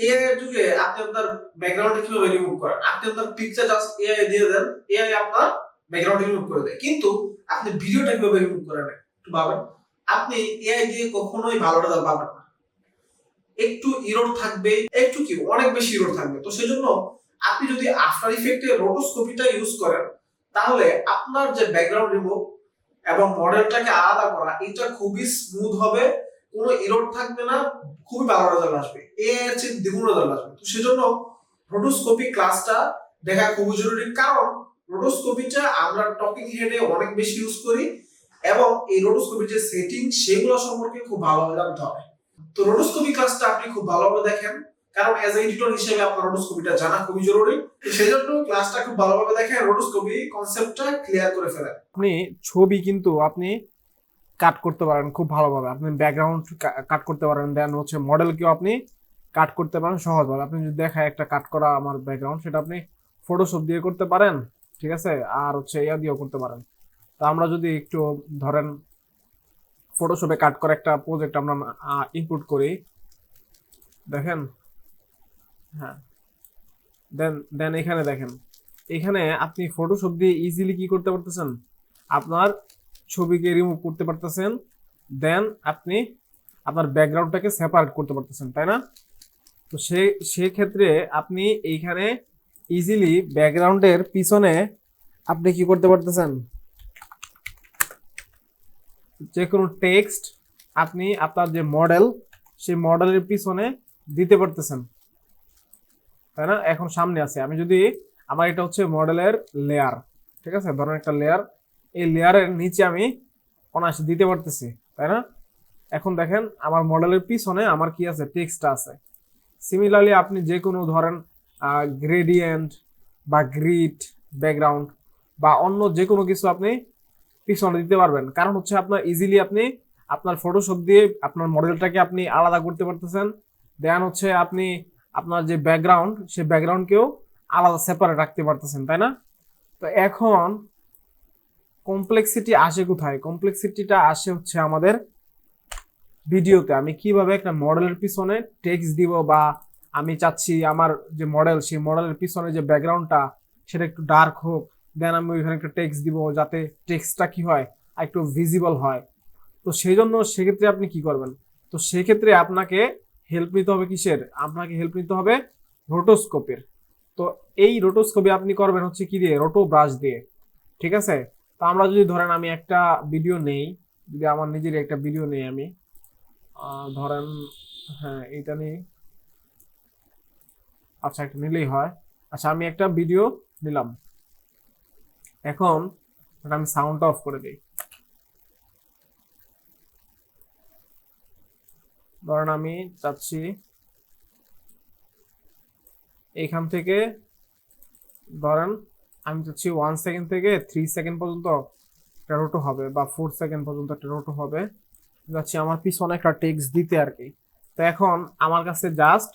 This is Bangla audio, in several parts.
এআই এর যুগে আপনি আপনার ব্যাকগ্রাউন্ডটা কিভাবে রিমুভ করেন? আপনি আপনার পিকচার জাস্ট এআই দিয়ে দেন, এআই আপনার ব্যাকগ্রাউন্ড রিমুভ করে দেয়। কিন্তু আপনি ভিডিওটা কিভাবে রিমুভ করেন? একটু ভাবেন। আপনি এআই দিয়ে কখনোই ভালো রেজাল্ট পাবেন না। একটু এরর থাকবে, একটু কি অনেক বেশি এরর থাকবে। তো সেজন্য আপনি যদি আফটার ইফেক্টে রোটোস্কোপিটা ইউজ করেন, তাহলে আপনার যে ব্যাকগ্রাউন্ড রিমুভ এবং মডেলটাকে আলাদা করা এটা খুবই স্মুথ হবে, কোনো এরর থাকবে না, খুবই ভালো রেজাল্ট আসবে। এআই এর চেয়ে দ্বিগুণ রেজাল্ট আসবে। তো সেজন্য রোটোস্কোপি ক্লাসটা দেখা খুবই জরুরি, কারণ রোটোস্কোপিটা আমরা টকিং হেডে অনেক বেশি ইউজ করি এবং এই রোটোস্কোপির যে সেটিং সেগুলো সম্পর্কে খুব ভালোভাবে জানতে হবে। তো রোটোস্কোপি ক্লাসটা আপনি খুব ভালোভাবে দেখেন, কারণ এজ এ এডিটর হিসেবে আপনার রোটোস্কোপিটা জানা খুবই জরুরি। সেজন্য ক্লাসটা খুব ভালোভাবে দেখেন, রোটোস্কোপি কনসেপ্টটা ক্লিয়ার করে ফেলেন। আপনি ছবি কিন্তু আপনি কাট করতে পারেন খুব ভালোভাবে, আপনি ব্যাকগ্রাউন্ড কাট করতে পারেন, দেন হচ্ছে মডেলকেও আপনি কাট করতে পারেন সহজভাবে। আপনি যদি দেখায় একটা কাট করা আমার ব্যাকগ্রাউন্ড, সেটা আপনি ফটোশপ দিয়ে করতে পারেন, ঠিক আছে, আর হচ্ছে ইয়া দিয়েও করতে পারেন। তা আমরা যদি একটু ধরেন ফটোশপে কাট করা একটা প্রজেক্ট আমরা ইনপুট করি, দেখেন, হ্যাঁ, দেন দেন এখানে দেখেন, এখানে আপনি ফটোশপ দিয়ে ইজিলি কি করতে পারতেছেন, আপনার ছবিকে রিমুভ করতে পারতেছেন, দেন আপনি আপনার ব্যাকগ্রাউন্ডটাকে সেপারেট করতে পারতেছেন, তাই না? তো সেক্ষেত্রে আপনি এইখানে ইজিলি ব্যাকগ্রাউন্ডের পিছনে আপনি কি করতে পারতেছেন, যে কোনো টেক্সট আপনি আপনার যে মডেল সেই মডেলের পিছনে দিতে পারতেছেন, তাই না? এখন সামনে আছে, আমি যদি আমার এটা হচ্ছে মডেলের লেয়ার, ঠিক আছে, ধরেন একটা লেয়ার, এই লেয়ারের নিচে আমি অনায়াসে দিতে পারতেছি, তাই না? এখন দেখেন আমার মডেলের পিছনে আমার কি আছে, টেক্সট আছে। সিমিলারলি আপনি যে কোনো ধরেন গ্রেডিয়েন্ট বা গ্রিড ব্যাকগ্রাউন্ড বা অন্য যে কোনো কিছু আপনি পিছনে দিতে পারবেন, কারণ হচ্ছে আপনার ইজিলি আপনি আপনার ফটোশপ দিয়ে আপনার মডেলটাকে আপনি আলাদা করতে পারতেছেন, দেন হচ্ছে আপনি আপনার যে ব্যাকগ্রাউন্ড সেই ব্যাকগ্রাউন্ডকেও আলাদা সেপারেট রাখতে পারতেছেন, তাই না? তো এখন কমপ্লেক্সিটি আসে কোথায়? কমপ্লেক্সিটিটা আসে হচ্ছে আমাদের ভিডিওতে। আমি কিভাবে একটা মডেলের পিছনে টেক্সট দিব, বা আমি চাচ্ছি আমার যে মডেল সেই মডেলের পিছনে যে ব্যাকগ্রাউন্ডটা সেটা একটু ডার্ক হোক, দেন আমি ওইখানে একটা টেক্সট দিব যাতে টেক্সটটা কি হয়, একটু ভিজিবল হয়। তো সেই জন্য সেক্ষেত্রে আপনি কি করবেন? তো সেক্ষেত্রে আপনাকে হেল্প নিতে হবে কিসের? আপনাকে হেল্প নিতে হবে রোটোস্কোপের। তো এই রোটোস্কোপে আপনি করবেন হচ্ছে কি দিয়ে, রোটো ব্রাশ দিয়ে, ঠিক আছে? তো আমরা যদি ধরেন আমি একটা ভিডিও নেই, যদি আমার নিজের একটা ভিডিও নেই আমি, ধরেন, হ্যাঁ এটা নিয়ে, আচ্ছা একটা নিলেই হয়। আচ্ছা আমি একটা ভিডিও নিলাম, এখন আমি সাউন্ডটা অফ করে দিই। ধরেন আমি চাচ্ছি এইখান থেকে, ধরেন আমি চাচ্ছি 1 সেকেন্ড থেকে 3 সেকেন্ড পর্যন্ত একটা রোটো হবে, বা 4 সেকেন্ড পর্যন্ত একটা রোটো হবে, যাচ্ছি আমার পিছনে একটা টেক্সট দিতে আর কি। তো এখন আমার কাছে জাস্ট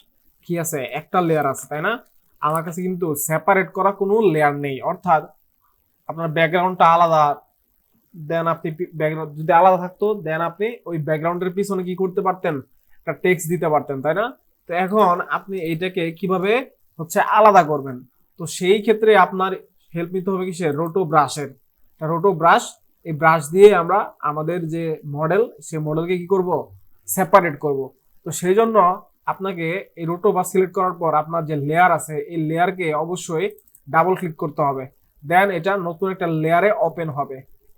কি আছে, একটা লেয়ার আছে, তাই না? আমার কাছে কিন্তু সেপারেট করা কোনো লেয়ার নেই, অর্থাৎ আপনার ব্যাকগ্রাউন্ডটা আলাদা, দেন আপনি ব্যাকগ্রাউন্ড যদি আলাদা থাকতো, দেন আপনি ওই ব্যাকগ্রাউন্ডের পিছনে কি করতে পারতেন, একটা টেক্সট দিতে পারতেন, তাই না? তো এখন আপনি এইটাকে কিভাবে হচ্ছে আলাদা করবেন? তো সেই ক্ষেত্রে আপনার হেল্প নিতে হবে কিসের, রোটো ব্রাশের। রোটো ব্রাশ, এই ব্রাশ দিয়ে আমরা আমাদের যে মডেল সেই মডেলকে কি করব, সেপারেট করব। তো সেই জন্য আপনাকে এই রোটো ব্রাশ সিলেক্ট করার পর আপনার যে লেয়ার আছে এই লেয়ারকে অবশ্যই ডাবল ক্লিক করতে হবে, দেন এটা নতুন একটা লেয়ারে ওপেন হবে।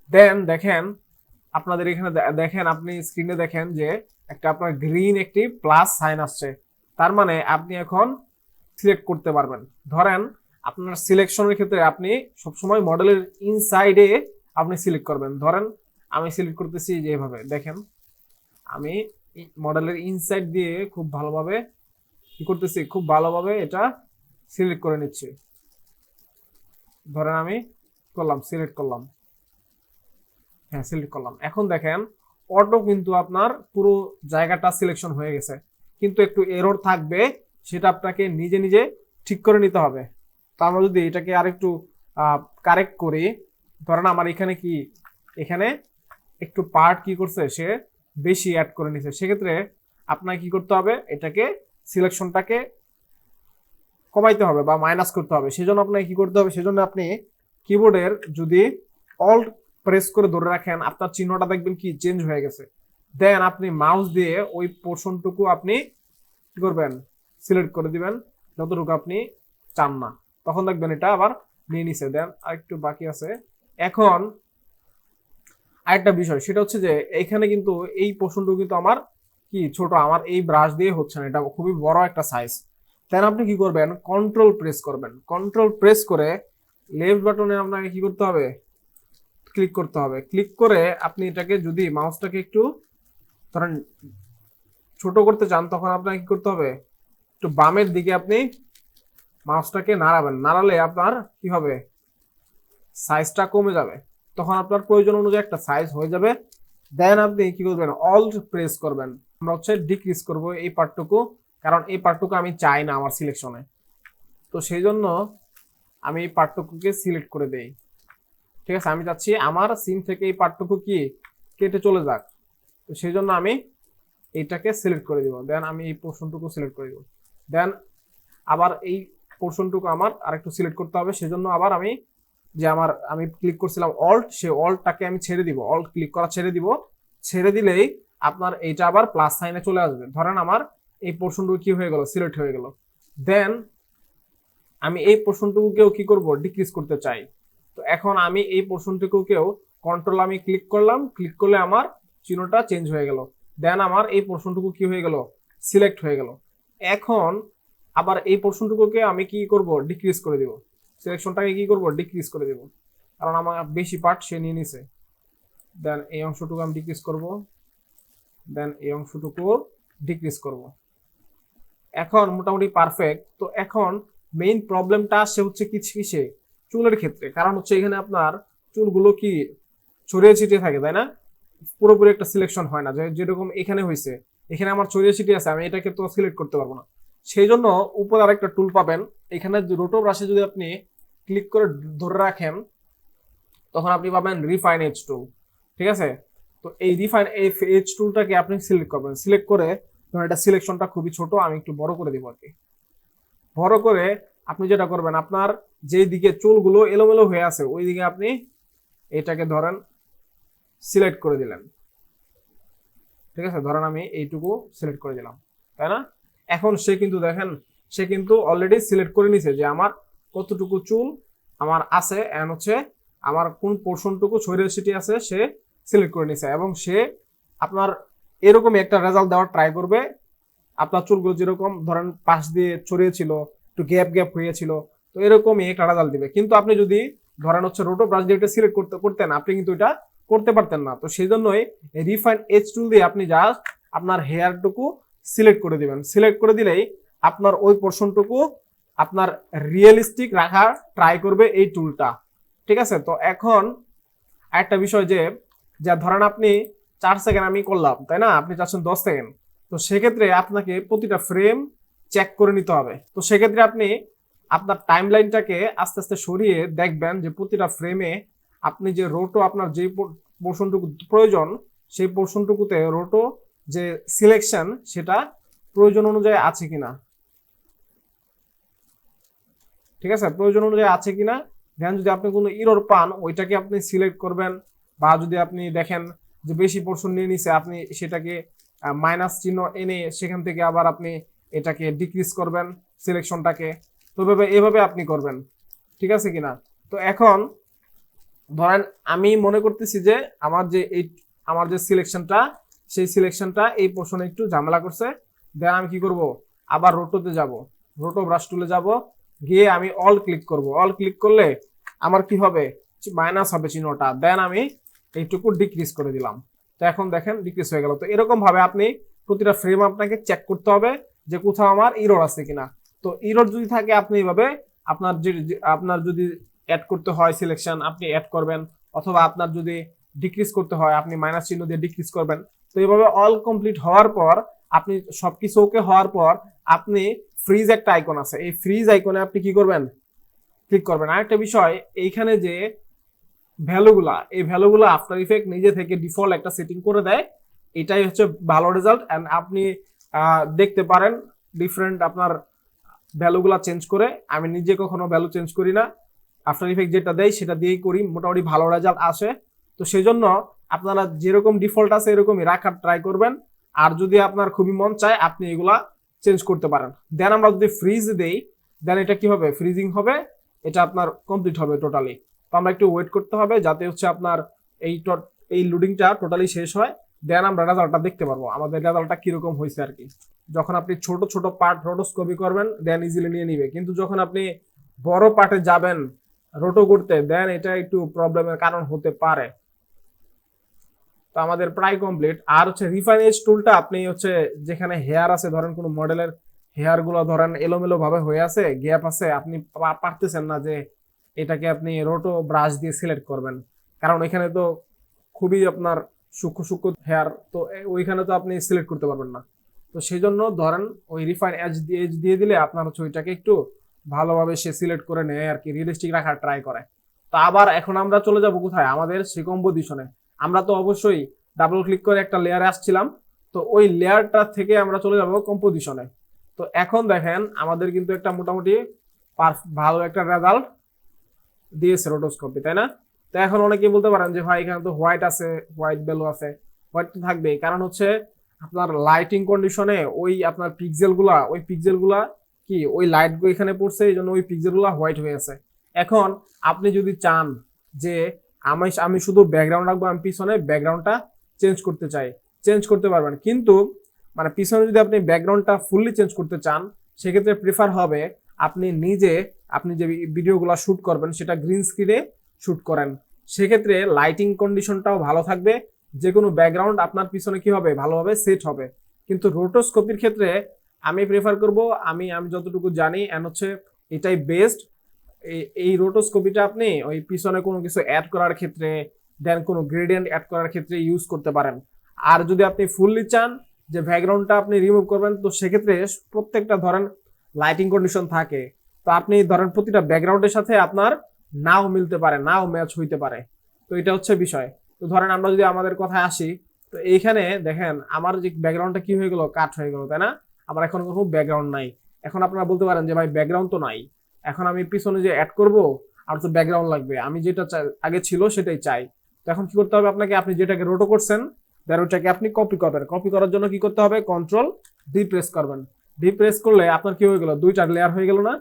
দেন দেখেন আপনাদের এখানে দেখেন, আপনি স্ক্রিনে দেখেন যে একটা আপনার গ্রিন একটি প্লাস সাইন আসছে, তার মানে আপনি এখন সিলেক্ট করতে পারবেন। ধরেন আপনার সিলেকশনের ক্ষেত্রে আপনি সবসময় মডেলের ইনসাইডে আপনি সিলেক্ট করবেন। ধরেন আমি সিলেক্ট করতেছি যে এভাবে, দেখেন আমি মডেলের ইনসাইড দিয়ে খুব ভালোভাবে কি করতেছি, খুব ভালোভাবে এটা সিলেক্ট করে নিচ্ছি। ধরেন আমি করলাম, সিলেক্ট করলাম, হ্যাঁ সিলেক্ট করলাম। এখন দেখেন অটো কিন্তু আপনার পুরো জায়গাটা সিলেকশন হয়ে গেছে, কিন্তু একটু এরর থাকবে, সেটা আপনাকে নিজে নিজে ঠিক করে নিতে হবে। তো আমরা যদি এটাকে আরেকটু কারেক্ট করি, ধরেন আমার এখানে কি, এখানে একটু পার্ট কি করছে সে বেশি অ্যাড করে নিছে, সেক্ষেত্রে আপনাকে কি করতে হবে, এটাকে সিলেকশনটাকে কমাইতে হবে বা মাইনাস করতে হবে। সেজন্য আপনাকে কি করতে হবে, সেজন্য আপনি কিবোর্ডের যদি অল্ট প্রেস করে ধরে রাখেন, আপনার চিহ্নটা দেখবেন কি চেঞ্জ হয়ে গেছে। দেন আপনি মাউস দিয়ে ওই পোর্শনটুকু আপনি কি করবেন, সিলেক্ট করে দিবেন যতটুকু আপনি চান না, তখন দেখবেন এটা আবার নিয়ে নিছে। দেন আরেকটু বাকি আছে। এখন আরেকটা বিষয় সেটা হচ্ছে যে এখানে কিন্তু এই পোর্শনটুকু কিন্তু আমার কি ছোট, আমার এই ব্রাশ দিয়ে হচ্ছে না, এটা খুবই বড় একটা সাইজ। দেন আপনি কি করবেন, কন্ট্রোল প্রেস করবেন। কন্ট্রোল প্রেস করে লেফট বাটনে আপনাকে কি করতে হবে, ক্লিক করতে হবে। ক্লিক করে আপনি এটাকে যদি মাউসটাকে একটু ধরেন ছোট করতে চান, তখন আপনাকে কি করতে হবে, একটু বামের দিকে আপনি মাউসটাকে নাড়াবেন। নাড়ালে আপনার কি হবে, সাইজটা কমে যাবে, তখন আপনার প্রয়োজন অনুযায়ী একটা সাইজ হয়ে যাবে। দেন আপনি কি করবেন, অল্ট প্রেস করবেন। আমরা হচ্ছে ডিক্রিজ করব এই পার্টটুকু, কারণ এই পার্টটুকু আমি চাই না আমার সিলেকশনে, তো সেই জন্য আমি এই পার্টটুকুকে সিলেক্ট করে দেই। ঠিক আছে, আমি চাচ্ছি আমার সিন থেকে এই পার্টটুকু কি কেটে চলে যাক, তো সেই জন্য আমি এইটাকে সিলেক্ট করে দিব। দেন আমি এই পোর্শনটুকু সিলেক্ট করে দিব। দেন আবার এই পোর্শনটুকু আমার আরেকটু সিলেক্ট করতে হবে, সেজন্য আবার আমি আমি ক্লিক করছিলাম অল্ট, সেই অল্টটাকে আমি ছেড়ে দিব, অল্ট ক্লিক করা ছেড়ে দিব। ছেড়ে দিলেই আপনার এইটা আবার প্লাস সাইনে চলে আসবে। ধরেন আমার এই পোর্শনটুকু কি হয়ে গেল, সিলেক্ট হয়ে গেল। দেন আমি এই পোর্শনটুকুকেও কি করব, ডিক্রিজ করতে চাই। তো এখন আমি এই পোর্শনটুকুকেও কন্ট্রোল আমি ক্লিক করলাম, ক্লিক করলে আমার চিহ্নটা চেঞ্জ হয়ে গেল। দেন আমার এই পোর্শনটুকু কি হয়ে গেল, সিলেক্ট হয়ে গেল। এখন আবার এই পোর্শনটুকুকে আমি কি করব, ডিক্রিজ করে দিব। সিলেকশনটাকে কি করব, ডিক্রিজ করে দিব, কারণ আমার বেশি পার্ট সে নিয়ে নিছে। দেন এই অংশটুকু আমি ডিক্রিজ করব, দেন এই অংশটুকু ডিক্রিজ করব। এখন মোটামুটি পারফেক্ট। তো এখন মেইন প্রবলেমটা আসছে হচ্ছে কিসে, চুলের ক্ষেত্রে। কারণ হচ্ছে এখানে আপনার চুলগুলো কি ছড়িয়ে ছিটিয়ে থাকে, তাই না, পুরোপুরি একটা সিলেকশন হয় না। যেরকম এখানে হয়েছে, এখানে আমার ছড়িয়ে ছিটিয়ে আছে, আমি এটাকে তো সিলেক্ট করতে পারবো না। সেই জন্য উপরে আরেকটা টুল পাবেন, এখানে রোটো ব্রাশে যদি আপনি ক্লিক করে ধরে রাখেন, তখন আপনি পাবেন রিফাইন এজ টুল। ঠিক আছে, তো এই রিফাইন এজ টুলটাকে আপনি সিলেক্ট করবেন। সিলেক্ট করে ধরুন এটা সিলেকশনটা খুবই ছোট, আমি একটু বড় করে দিব আর কি। বড় করে আপনি যেটা করবেন, আপনার যে দিকে চুলগুলো এলোমেলো হয়ে আছে ওই দিকে আপনি এটাকে ধরেন সিলেক্ট করে দিলেন। ঠিক আছে, ধরেন আমি এইটুকু সিলেক্ট করে দিলাম, তাই না। এখন সে কিন্তু দেখেন, সে কিন্তু অলরেডি সিলেক্ট করে নিছে যে আমার কতটুকু চুল আমার আছে, এন্ড হচ্ছে আমার কোন পোর্শনটুকু ছড়িয়ে ছিটিয়ে আছে সে সিলেক্ট করে নিছে। এবং সে আপনার এরকমই একটা রেজাল্ট দেওয়ার ট্রাই করবে। আপনার চুলগুলো যেরকম ধরেন পাশ দিয়ে ছড়িয়ে ছিল, একটু গ্যাপ গ্যাপ হয়েছিল, তো এরকমই একটা রেজাল্ট দিবে। কিন্তু আপনি যদি ধরেন হচ্ছে রোটো ব্রাশ দিয়ে এটা সিলেক্ট করতেন, আপনি কিন্তু এটা করতে পারতেন না। তো সেই জন্যই রিফাইন এজ টুল দিয়ে আপনি জাস্ট আপনার হেয়ারটুকু সিলেক্ট করে দিবেন। সিলেক্ট করে দিলেই আপনার ওই পোর্শনটুকু আপনার রিয়েলিস্টিক রাখার ট্রাই করবে এই টুলটা। ঠিক আছে, তো এখন একটা বিষয় যে যা ধরেন আপনি 4 সেকেন্ড আমি করলাম, তাই না, আপনি চাচ্ছেন 10 সেকেন্ড, তো সেক্ষেত্রে আপনাকে প্রতিটা ফ্রেম চেক করে নিতে হবে। তো সেক্ষেত্রে আপনি আপনার টাইম লাইনটাকে আস্তে আস্তে সরিয়ে দেখবেন যে প্রতিটা ফ্রেমে আপনি যে রোটো, আপনার যে পোর্শনটুকু প্রয়োজন সেই পোর্শনটুকুতে রোটো যে সিলেকশন সেটা প্রয়োজন অনুযায়ী আছে কিনা। ঠিক আছে, প্রয়োজন অনুযায়ী আছে কিনা। দেন যদি আপনি কোনো ইরর পান, ওইটাকে আপনি সিলেক্ট করবেন। বা যদি আপনি দেখেন যে বেশি পোর্শন নিয়ে নিছে, আপনি সেটাকে মাইনাস চিহ্ন এনে সেখান থেকে আবার আপনি এটাকে ডিক্রিজ করবেন সিলেকশনটাকে। তো এভাবে আপনি করবেন, ঠিক আছে কিনা। তো এখন ধরেন আমি মনে করতেছি যে আমার যে সিলেকশনটা, সেই সিলেকশনটা এই পোর্শনে একটু ঝামেলা করছে। দেন আমি কি করব, আবার রোটোতে যাব, রোটো ব্রাশ টুলে যাব, গিয়ে আমি অল ক্লিক করব। অল ক্লিক করলে আমার কি হবে, মাইনাস হবে চিহ্নটা। দেন আমি এইটুকু ডিক্রিজ করে দিলাম। তো এখন দেখেন ডিক্রিজ হয়ে গেল। তো এরকম ভাবে আপনি প্রতিটা ফ্রেম আপনাকে চেক করতে হবে যে কোথাও আমার ইরর আছে কিনা। তো ইরর যদি থাকে আপনি এইভাবে আপনার যদি অ্যাড করতে হয় সিলেকশন আপনি অ্যাড করবেন, অথবা আপনার যদি ডিক্রিজ করতে হয় আপনি মাইনাস চিহ্ন দিয়ে ডিক্রিজ করবেন। তো এইভাবে অল কমপ্লিট হওয়ার পর আপনি সবকিছু ওকে হওয়ার পর আপনি ফ্রিজ একটা আইকন আছে, এই ফ্রিজ আইকনে আপনি কি করবেন, ক্লিক করবেন। আরেকটা বিষয়, এইখানে যে এই ভ্যালুগুলা আফটার ইফেক্ট নিজে থেকে ডিফল্ট একটা সেটিং করে দেয়, এটাই হচ্ছে ভালো রেজাল্ট। এন্ড আপনি দেখতে পারেন ডিফারেন্ট আপনার ভ্যালুগুলা চেঞ্জ করে, আমি নিজে কখনো ভ্যালু চেঞ্জ করি না, আফটার ইফেক্ট যেটা দেয় সেটা দিয়েই করি, মোটামুটি ভালো রেজাল্ট আসে। তো সেই জন্য আপনারা যেরকম ডিফল্ট আছে এরকমই রাখার ট্রাই করবেন। আর যদি আপনার খুবই মন চায় আপনি এগুলা চেঞ্জ করতে পারেন। দেন আমরা যদি ফ্রিজ দেই দেন এটা কি হবে, ফ্রিজিং হবে, এটা আপনার কমপ্লিট হবে টোটালি। তো আমরা একটু ওয়েট করতে হবে যাতে হচ্ছে আপনার এই লোডিংটা টোটালি শেষ হয়, দেন আমরা রেজাল্টটা দেখতে পারবো আমাদের রেজাল্টটা কিরকম হয়েছে আর কি। যখন আপনি ছোট ছোট পার্ট রোটোস্কোপি করবেন দেন ইজিলি নিয়ে নিবে, কিন্তু যখন আপনি বড় পার্টে যাবেন রোটো করতে দেন এটা একটু প্রবলেমের কারণ হতে পারে। তো আমাদের প্রায় কমপ্লিট। আর হচ্ছে রিফাইন এজ টুলটা আপনি হচ্ছে যেখানে হেয়ার আছে, ধরেন কোনো মডেলের হেয়ার গুলো ধরেন এলোমেলো ভাবে হয়ে আছে, গ্যাপ আছে, আপনি পারতেছেন না যে এটাকে আপনি রোটো ব্রাশ দিয়ে সিলেক্ট করবেন, কারণ এখানে তো খুবই আপনার সূক্ষ্ম সূক্ষ্ম হেয়ার, তো ওইখানে তো আপনি সিলেক্ট করতে পারবেন না। তো সেই জন্য ধরেন ওই রিফাইন এজ দিয়ে দিলে আপনার হচ্ছে ওইটাকে একটু ভালোভাবে সে সিলেক্ট করে নেয় আর কি, রিয়েলিস্টিক রাখার ট্রাই করে। তো আবার এখন আমরা চলে যাব কোথায়, আমাদের সেই কম্পোজিশনে। আমরা তো অবশ্যই ডাবল ক্লিক করে একটা লেয়ারে আসছিলাম, তো ওই লেয়ারটা থেকে আমরা চলে যাব কম্পোজিশনে। তো এখন দেখেন আমাদের কিন্তু একটা মোটামুটি ভালো একটা রেজাল্ট দিয়েছে রোটোস্কোপি, তাই না? তো এখন অনেকেই বলতে পারেন যে ভাই এখানে তো হোয়াইট আছে, হোয়াইট ভ্যালু আছে, হোয়াইট তো থাকবেই, কারণ হচ্ছে আপনার লাইটিং কন্ডিশনে ওই আপনার পিক্সেলগুলা কি ওই লাইট এখানে পড়ছে, এই জন্য ওই পিক্সেলগুলা হোয়াইট হয়ে আছে। এখন আপনি যদি চান যে আমি শুধু ব্যাকগ্রাউন্ড রাখবো, আমি পিছনে ব্যাকগ্রাউন্ডটা চেঞ্জ করতে চাই, চেঞ্জ করতে পারবেন, কিন্তু মানে পিছনে যদি আপনি ব্যাকগ্রাউন্ডটা ফুললি চেঞ্জ করতে চান সেক্ষেত্রে প্রিফার হবে আপনি যে ভিডিওগুলো শুট করবেন সেটা গ্রিন স্ক্রিনে শুট করেন, সেক্ষেত্রে লাইটিং কন্ডিশনটাও ভালো থাকবে, যে কোনো ব্যাকগ্রাউন্ড আপনার পিছনে কি হবে ভালোভাবে সেট হবে। কিন্তু রোটোস্কোপির ক্ষেত্রে আমি প্রেফার করব, আমি যতটুকু জানি এন্ড হচ্ছে এটাই বেস্ট। এই রোটোস্কোপিটা আপনি ওই পিছনে কোনো কিছু অ্যাড করার ক্ষেত্রে দেন কোনো গ্রেডিয়েন্ট অ্যাড করার ক্ষেত্রে ইউজ করতে পারেন। আর যদি আপনি ফুললি চান যে ব্যাকগ্রাউন্ডটা আপনি রিমুভ করবেন, তো সেক্ষেত্রে প্রত্যেকটা ধরেন লাইটিং কন্ডিশন থাকে, তো আপনি ধরেন প্রতিটা ব্যাকগ্রাউন্ডের সাথে আপনার নাও মিলতে পারে, নাও ম্যাচ হইতে পারে। তো এটা হচ্ছে বিষয়। তো ধরেন আমরা যদি আমাদের কথায় আসি, তো এইখানে দেখেন আমার যে ব্যাকগ্রাউন্ডটা কি হয়ে গেল, কাট হয়ে গেল, তাই না? আমার এখন কোনো ব্যাকগ্রাউন্ড নাই। এখন আপনারা বলতে পারেন যে ভাই ব্যাকগ্রাউন্ড তো নাই, এখন আমি পিছনে যে অ্যাড করব আর তো ব্যাকগ্রাউন্ড লাগবে, আমি যেটা আগে ছিল সেটাই চাই। তো এখন কি করতে হবে আপনাকে, আপনি যেটাকে রোটো করছেন দেন ওটাকে আপনি কপি করবেন। কপি করার জন্য কি করতে হবে, কন্ট্রোল ডি প্রেস করবেন। ডি প্রেস করলে আপনার কি হয়ে গেল, দুইটা লেয়ার হয়ে গেল না?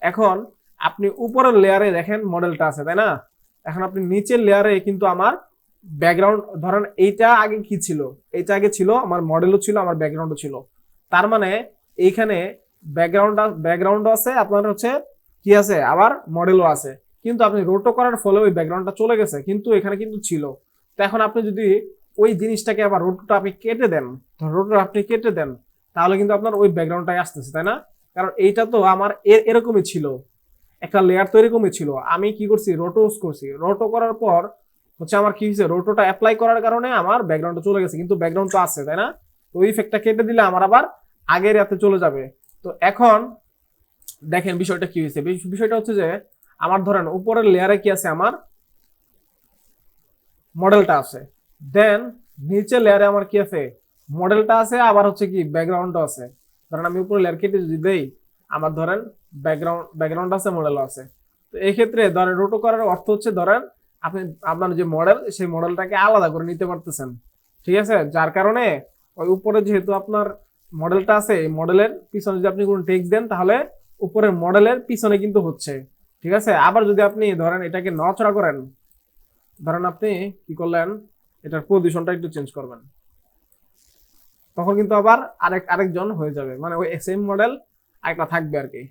এখন আপনি উপরের লেয়ারে দেখেন মডেলটা আছে, তাই না? এখন আপনি নিচের লেয়ারে কিন্তু আমার ব্যাকগ্রাউন্ড, ধরেন এইটা আগে কি ছিল, এইটা আগে ছিল আমার মডেলও ছিল আমার ব্যাকগ্রাউন্ডও ছিল, তার মানে এইখানে ব্যাকগ্রাউন্ড আছে, আপনার হচ্ছে কি আছে আবার মডেলও আছে, কিন্তু আপনি রোটো করার ফলে ওই ব্যাকগ্রাউন্ডটা চলে গেছে, কিন্তু এখানে কিন্তু ছিল। তো এখন আপনি যদি ওই জিনিসটাকে আবার রোটোটা আপনি কেটে দেন, রোটোটা আপনি কেটে দেন, তাহলে কিন্তু আপনার ওই ব্যাকগ্রাউন্ডটাই আসতেছে, তাই না? কারণ এইটা তো আমার এরকমই ছিল, একটা লেয়ার তো এরকমই ছিল, আমি কি করছি রোটোস করছি, রোটো করার পর হচ্ছে আমার কি হয়েছে, রোটোটা অ্যাপ্লাই করার কারণে আমার ব্যাকগ্রাউন্ডটা চলে গেছে, কিন্তু ব্যাকগ্রাউন্ড তো আছে, তাই না? তো ওই ইফেক্টটা কেটে দিলে আমার আবার আগের এতে চলে যাবে। তো এখন দেখেন বিষয়টা কি হয়েছে, বিষয়টা হচ্ছে যে আমার ধরেন উপরের লেয়ারে কি আছে, আমার মডেলটা আছে, দেন নিচের লেয়ারে আমার কি আছে, মডেলটা আছে, আবার হচ্ছে কি ব্যাকগ্রাউন্ডও আছে। ধরেন আমি উপরে লেয়ার কেটে যদি দেই, আমার ধরেন ব্যাকগ্রাউন্ড আছে, মডেলও আছে। তো এই ক্ষেত্রে ধরেন রোটো করার অর্থ হচ্ছে ধরেন আপনি আপনার যে মডেল সেই মডেলটাকে আলাদা করে নিতে পারতেছেন, ঠিক আছে? যার কারণে ওই উপরে যেহেতু আপনার মডেলটা আছে, এই মডেলের পিছনে যদি আপনি কোনো টেক্সট দেন তাহলে উপরের মডেলের পিছনে কিন্তু হচ্ছে, ঠিক আছে? আবার যদি আপনি ধরেন এটাকে নড়াচড়া করেন, ধরেন আপনি কি করলেন, এটার পজিশনটা একটু চেঞ্জ করবেন, তখন কিন্তু আবার আরেকজন হয়ে যাবে, মানে ওই সেম মডেল আরেকটা থাকবে আর কি।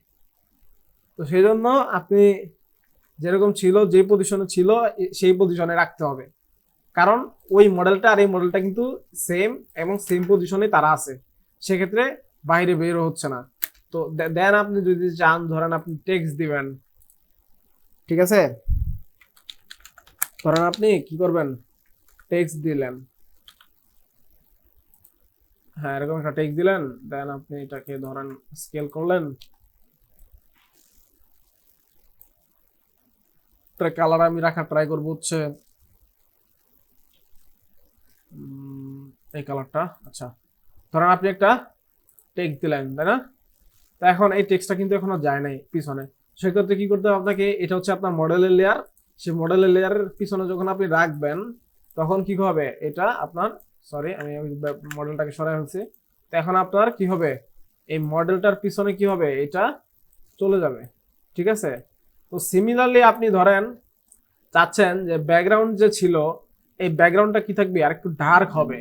তো সেই জন্য আপনি যেরকম ছিল, যে পজিশনে ছিল সেই পজিশনে রাখতে হবে, কারণ ওই মডেলটা আর এই মডেলটা কিন্তু সেম এবং সেম পজিশনে তারা আছে, সেক্ষেত্রে বাইরে বের হচ্ছে না। তো দেন আপনি যদি চান ধরেন আপনি টেক্সট দিবেন, ঠিক আছে? ধরেন আপনি কি করবেন, টেক্সট দিলেন, হ্যাঁ এরকম একটা টেক্সট দিলেন, দেন আপনি এটাকে ধরেন স্কেল করলেন, কালার আমি রাখার ট্রাই করবো হচ্ছে এই কালারটা। আচ্ছা ধরেন আপনি একটা টেক্সট দিলেন, তাই না? তো এখন এই টেক্সটটা কিন্তু এখনো যায় নাই পিছনে, সেক্ষেত্রে কি করতে হবে আপনাকে, এটা হচ্ছে আপনার মডেলের লেয়ার, সেই মডেলের লেয়ারের পিছনে যখন আপনি রাখবেন তখন কি হবে, এটা আপনার, সরি আমি মডেলটাকে সরাই ফেলছি, তো এখন আপনার কি হবে, এই মডেলটার পিছনে কি হবে, এটা চলে যাবে। ঠিক আছে, তো সিমিলারলি আপনি ধরেন চাচ্ছেন যে ব্যাকগ্রাউন্ড যে ছিল এই ব্যাকগ্রাউন্ডটা কি থাকবে, আর একটু ডার্ক হবে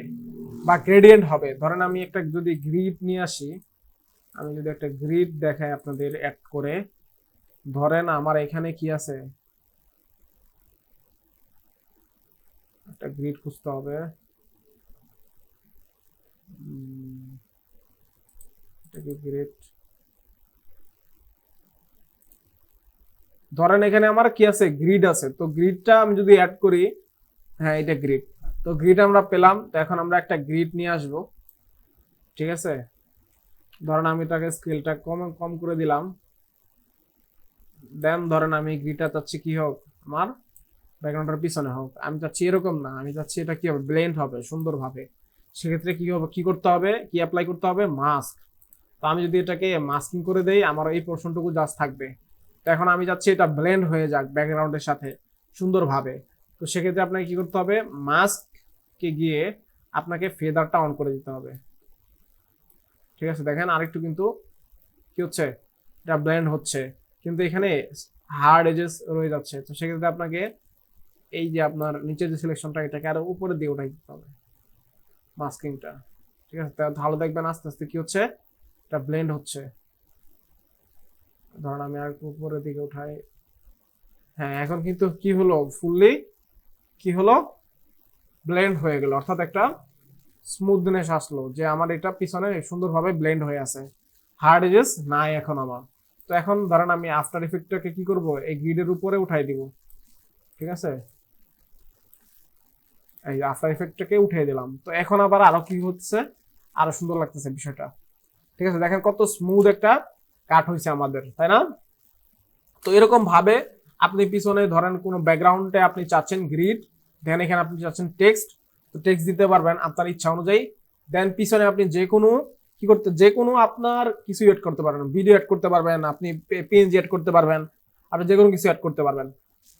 বা গ্রেডিয়েন্ট হবে। ধরেন আমি একটা যদি গ্রিড নিয়ে আসি, আমি যদি একটা গ্রিড দেখাই আপনাদের অ্যাড করে, ধরেন আমার এখানে কি আছে, একটা গ্রিড খুঁজতে হবে, এটা কি গ্রিড, ধরেন এখানে আমার কি আছে, গ্রিড আছে, তো গ্রিডটা আমি যদি অ্যাড করি, হ্যাঁ এটা গ্রিড, তো গ্রিড আমরা পেলাম। তো এখন আমরা একটা গ্রিড নিয়ে আসব। ঠিক আছে, ধরেন আমি এটাকে স্কেলটা কম কম করে দিলাম, দেন ধরেন আমি গ্রিডটা চাচ্ছি কি হোক, আমার ব্যাকগ্রাউন্ডের পিছনে হোক, আমি চাচ্ছি এরকম না, আমি চাচ্ছি এটা কি হবে, ব্লেন্ড হবে সুন্দরভাবে। সেক্ষেত্রে কি হবে, কি করতে হবে, কি অ্যাপ্লাই করতে হবে, মাস্ক। তো আমি যদি এটাকে মাস্কিং করে দেই, আমার এই পোর্শনটুকু জাস্ট থাকবে। তো এখন আমি চাচ্ছি এটা ব্লেন্ড হয়ে যাক ব্যাকগ্রাউন্ডের সাথে সুন্দরভাবে। তো সেক্ষেত্রে আপনাকে কি করতে হবে, মাস্ককে গিয়ে আপনাকে ফেদারটা অন করে দিতে হবে। ঠিক আছে, দেখেন আরেকটু কিন্তু কি হচ্ছে, এটা ব্লেন্ড হচ্ছে, কিন্তু এখানে হার্ড এজেস রয়ে যাচ্ছে। তো সেক্ষেত্রে আপনাকে এই যে আপনার নিচের যে সিলেকশনটা, এটাকে আরো উপরে দিয়ে উঠাই দিতে হবে মাস্কিংটা। ঠিক আছে, তাহলে দেখবেন আস্তে আস্তে কি হচ্ছে, এটা ব্লেন্ড হচ্ছে। ধরেন আমি আর উপরের দিকে উঠাই, হ্যাঁ এখন কিন্তু কি হলো, ফুললি কি হলো, ব্লেন্ড হয়ে গেল, অর্থাৎ একটা স্মুথনেস আসলো, যে আমার এটা পিছনে সুন্দরভাবে ব্লেন্ড হয়ে আছে, হার্ড এজেস নাই এখন আমার। তো এখন ধরেন আমি আফটার ইফেক্টটাকে কি করব, এই গ্রিডের উপরে উঠাই দিব। ঠিক আছে, এই আফটার ইফেক্টটাকে উঠিয়ে দিলাম। তো এখন আবার আরো কি হচ্ছে, আরো সুন্দর লাগতেছে বিষয়টা। ঠিক আছে, দেখেন কত স্মুথ একটা কাট হয়েছে আমাদের, তাই না? তো এরকম ভাবে আপনি পিছনে ধরেন কোনো ব্যাকগ্রাউন্ডে আপনি চাচ্ছেন গ্রিড, দেন এখানে আপনি চাচ্ছেন টেক্সট, তো টেক্সট দিতে পারবেন আপনার ইচ্ছা অনুযায়ী। দেন পিছনে আপনি যে কোনো কি করতে, যে কোনো আপনার কিছু এড করতে পারবেন, ভিডিও এড করতে পারবেন, আপনি পিএনজি এড করতে পারবেন, আপনি যে কোনো কিছু এড করতে পারবেন।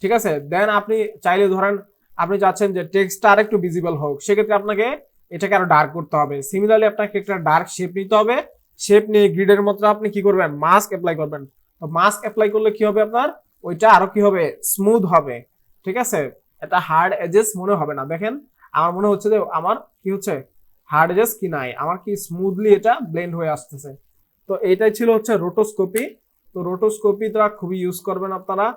ঠিক আছে, দেন আপনি চাইলে ধরেন আপনি চাচ্ছেন যে টেক্সটটা আর একটু ভিজিবল হোক, সেক্ষেত্রে আপনাকে এটাকে আরো ডার্ক করতে হবে। সিমিলারলি আপনাকে একটা ডার্ক শেপ নিতে হবে, শেপ নিয়ে গ্রিডের মতো আপনি কি করবেন, মাস্ক অ্যাপ্লাই করবেন। তো মাস্ক অ্যাপ্লাই করলে কি হবে, আপনার ওইটা আরো কি হবে, স্মুথ হবে। ঠিক আছে, এটা হার্ড এজেস মনে হবে না। দেখেন আমার মনে হচ্ছে যে আমার কি হচ্ছে, হার্ড এজেস কি নাই, আমার কি স্মুথলি এটা ব্লেন্ড হয়ে আসতেছে। তো এটাই ছিল হচ্ছে রোটোস্কোপি। তো রোটোস্কোপিটা খুবই ইউজ করবেন আপনারা।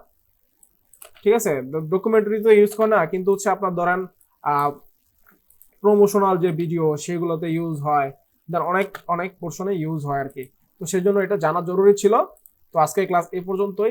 ঠিক আছে, ডকুমেন্টারি তো ইউজ করে না, কিন্তু হচ্ছে আপনার ধরেন প্রমোশনাল যে ভিডিও সেগুলোতে ইউজ হয়, অনেক অনেক পোর্শনে ইউজ হয় আর কি। তো সেই জন্য এটা জানা জরুরি ছিল। তো আজকে ক্লাস এই পর্যন্তই।